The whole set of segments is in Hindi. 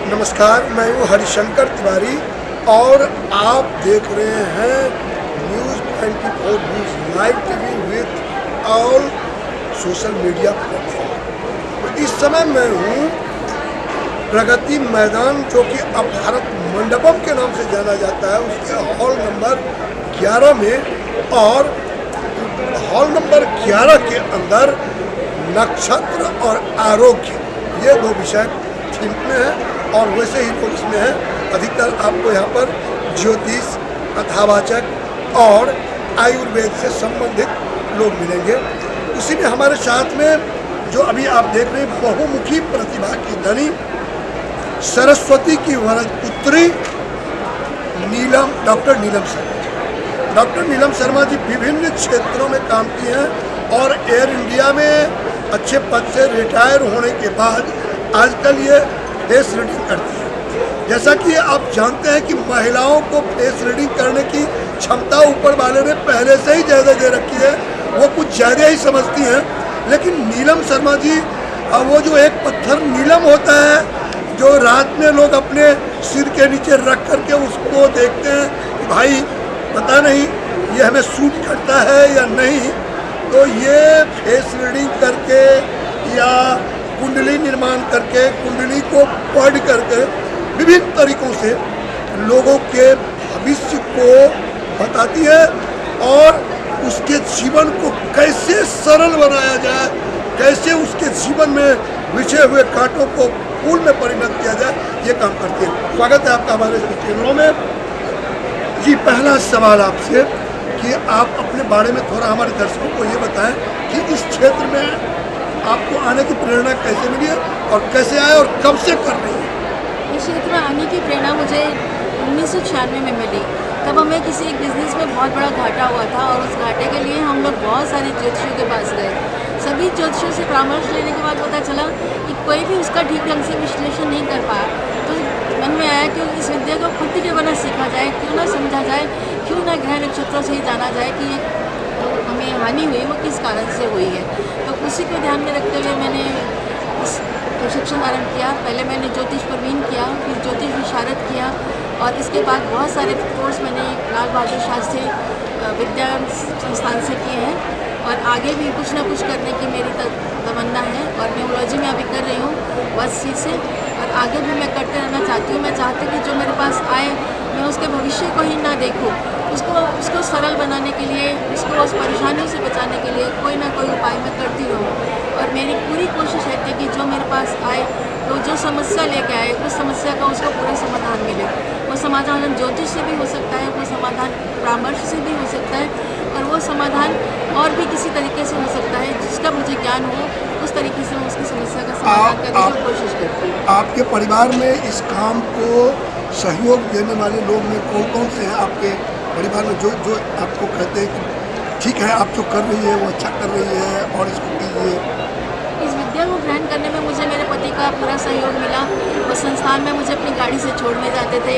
नमस्कार, मैं हूँ हरिशंकर तिवारी और आप देख रहे हैं news 24 news live TV with all social media platform. तो इस समय मैं हूँ प्रगति मैदान, जो कि अब भारत मंडपम के नाम से जाना जाता है, उसके हॉल नंबर 11 में। और हॉल नंबर 11 के अंदर नक्षत्र और आरोग्य, ये दो विषय थीम में है। और वैसे ही लोग इसमें हैं। अधिकतर आपको यहाँ पर ज्योतिष, कथावाचक और आयुर्वेद से संबंधित लोग मिलेंगे। उसी में हमारे साथ में जो अभी आप देख रहे हैं, बहुमुखी प्रतिभा की धनी, सरस्वती की वरद पुत्री डॉक्टर नीलम शर्मा। डॉक्टर नीलम शर्मा जी विभिन्न क्षेत्रों में काम किए हैं और एयर इंडिया में अच्छे पद से रिटायर होने के बाद आजकल ये फेस रीडिंग करती है। जैसा कि आप जानते हैं कि महिलाओं को फेस रीडिंग करने की क्षमता ऊपर वाले ने पहले से ही ज़्यादा दे रखी है, वो कुछ ज़्यादा ही समझती हैं। लेकिन नीलम शर्मा जी, वो जो एक पत्थर नीलम होता है, जो रात में लोग अपने सिर के नीचे रख करके उसको देखते हैं कि भाई पता नहीं ये हमें सूट करता है या नहीं, तो ये फेस रीडिंग करके या कुंडली निर्माण करके, कुंडली को पढ़ करके विभिन्न तरीकों से लोगों के भविष्य को बताती है और उसके जीवन को कैसे सरल बनाया जाए, कैसे उसके जीवन में बिछे हुए कांटों को फूल में परिणत किया जाए, ये काम करती है। स्वागत है आपका हमारे चैनलों में जी। पहला सवाल आपसे कि आप अपने बारे में थोड़ा हमारे दर्शकों को ये बताएं कि इस क्षेत्र में आपको आने की प्रेरणा कैसे मिली है और कैसे आए और कब से कर रही है? इस क्षेत्र में आने की प्रेरणा मुझे 1996 में मिली। तब हमें किसी एक बिज़नेस में बहुत बड़ा घाटा हुआ था और उस घाटे के लिए हम लोग बहुत सारे ज्योतिषियों के पास गए। सभी ज्योतिषियों से परामर्श लेने के बाद पता चला कि कोई भी उसका ठीक ढंग से विश्लेषण नहीं कर पाया। तो मन में आया कि इस विद्या को खुद ही क्यों ना सीखा जाए, क्यों ना समझा जाए, क्यों ना ग्रह नक्षत्रों से ही जाना जाए कि तो हमें हानि हुई वो किस कारण से हुई है। तो उसी को ध्यान में रखते हुए मैंने इस प्रशिक्षण आरंभ किया। पहले मैंने ज्योतिष प्रवीण किया, फिर ज्योतिष विशारद किया और इसके बाद बहुत सारे कोर्स मैंने लाल बहादुर शास्त्री विद्या संस्थान से किए हैं और आगे भी कुछ ना कुछ करने की मेरी तमन्ना है। और न्यूरोलॉजी में अभी कर रही हूँ बस चीज़ से, और आगे भी मैं करते रहना चाहती हूँ। मैं चाहती हूँ कि जो मेरे पास आए मैं उसके भविष्य को ही ना देखूँ, उसको सरल बनाने के लिए, उसको उस परेशानियों से बचाने के लिए कोई ना कोई उपाय मैं करती रहूँ। और मेरी पूरी कोशिश रहती है कि जो मेरे पास आए तो जो समस्या लेके आए उस समस्या का उसको पूरा समाधान मिले। वो समाधान ज्योतिष से भी हो सकता है, वो समाधान परामर्श से भी हो सकता है, और वो समाधान और भी किसी तरीके से हो सकता है जिसका मुझे ज्ञान हो, उस तरीके से मैं उसकी समस्या का समाधान करने की कोशिश करती हूँ। आपके परिवार में इस काम को सहयोग देने वाले लोग में कौन कौन से हैं आपके परिवार में, जो आपको कहते हैं कि ठीक है आप जो कर रही है वो अच्छा कर रही है और इसको कीजिए? इस विद्या को ग्रहण करने में मुझे मेरे पति का पूरा सहयोग मिला। वो संस्थान में मुझे अपनी गाड़ी से छोड़ने जाते थे,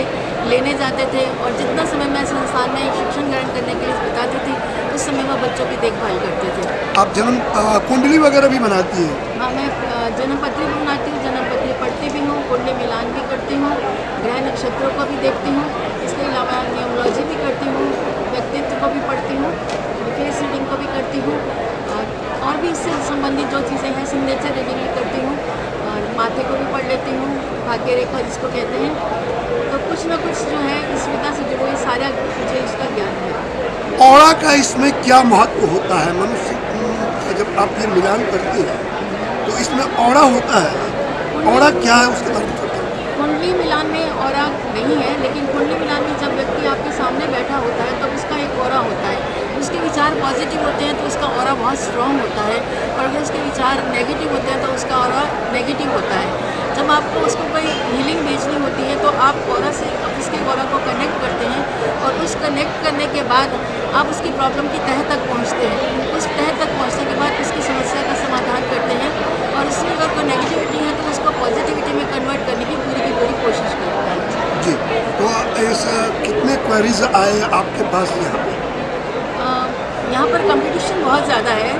लेने जाते थे, और जितना समय मैं संस्थान में शिक्षण ग्रहण करने के लिए बिताती थी उस समय वो बच्चों की देखभाल करते थे। आप जन्म कुंडली वगैरह भी बनाती हैं? हाँ, मैं जन्मपत्री भी बनाती हूँ, जन्मपत्री पढ़ती भी हूँ, कुंडली मिलान भी करती हूँ, ग्रह नक्षत्रों को भी देखती हूँ। इसके अलावा न्यूरोलॉजी भी करती हूँ, व्यक्तित्व को भी पढ़ती हूँ, फेस रीडिंग को भी करती हूँ, और भी इससे संबंधित जो चीज़ें हैं सिग्नेचर रीडिंग भी करती हूँ, और माथे को भी पढ़ लेती हूँ, भाग्य रेखा जिसको कहते हैं। तो कुछ ना कुछ जो है इस विद्या से जुड़े सारा मुझे इसका ज्ञान है। औरा का इसमें क्या महत्व होता है? मनुष्य जब आप ये मिलान करते हैं तो इसमें औरा होता है, औरा क्या है उसके बारे में? कुंडली मिलान में औरा नहीं है, लेकिन कुंडली मिलान में जब व्यक्ति आपके सामने बैठा होता है तो उसका एक औरा होता है। उसके विचार पॉजिटिव होते हैं तो उसका ऑरा बहुत स्ट्रॉन्ग होता है, और अगर उसके विचार नेगेटिव होते हैं तो उसका ऑरा नेगेटिव होता है। जब आपको उसको कोई हीलिंग भेजनी होती है तो आप ऑरा से उसके ऑरा को कनेक्ट करते हैं, और उस कनेक्ट करने के बाद आप उसकी प्रॉब्लम की तह तक पहुंचते हैं। उस तह तक पहुंचने के बाद उसकी समस्या का समाधान करते हैं, और उसमें अगर कोई नेगेटिविटी है तो उसको पॉजिटिविटी में कन्वर्ट करने की पूरी कोशिश करते हैं। जी, तो ऐसा कितने क्वेरीज आए आपके पास यहाँ पे? यहाँ पर कंपटीशन बहुत ज़्यादा है,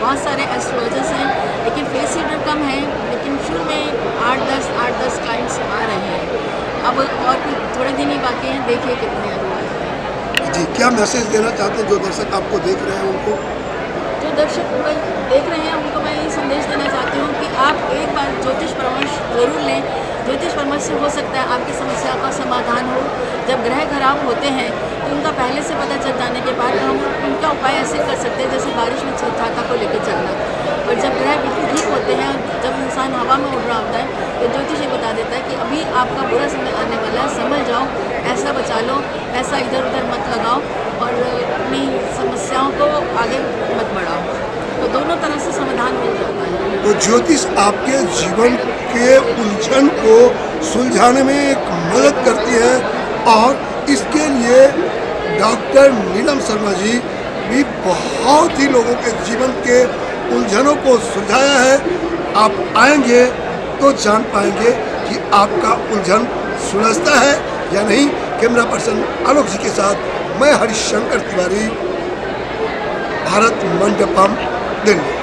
बहुत सारे एस्ट्रोलॉजर्स हैं, लेकिन फेस रीडर कम है। लेकिन शुरू में 8-10 क्लाइंट्स आ रहे हैं। अब और भी थोड़े दिन ही बाकी हैं, देखिए कितने हैं। जी, क्या मैसेज देना चाहते हैं जो दर्शक आपको देख रहे हैं उनको? जो दर्शक देख रहे हैं उनको मैं ये संदेश देना चाहती हूँ कि आप एक बार ज्योतिष परामर्श जरूर लें। ज्योतिष परामर्श से हो सकता है आपकी समस्या का समाधान हो। जब ग्रह खराब होते हैं तो उनका पहले से पता चल जाने के बाद हम उनका उपाय ऐसे कर सकते हैं जैसे बारिश में छाता को लेकर चलना। और जब ग्रह बिल्कुल ठीक होते हैं, जब इंसान हवा में उड़ रहा होता है, तो ज्योतिष ये बता देता है कि अभी आपका बुरा समय आने वाला है, समझ जाओ, ऐसा बचा लो, ऐसा इधर उधर मत लगाओ और अपनी समस्याओं को आगे मत बढ़ाओ। तो दोनों तरह से समाधान मिल जाता है। तो ज्योतिष आपके जीवन के उलझन को सुलझाने में एक मदद करती है और इसके लिए डॉक्टर नीलम शर्मा जी भी बहुत ही लोगों के जीवन के उलझनों को सुलझाया है। आप आएंगे तो जान पाएंगे कि आपका उलझन सुलझता है या नहीं। कैमरा पर्सन आलोक जी के साथ मैं हरिशंकर तिवारी, भारत मंडपम, दिल्ली।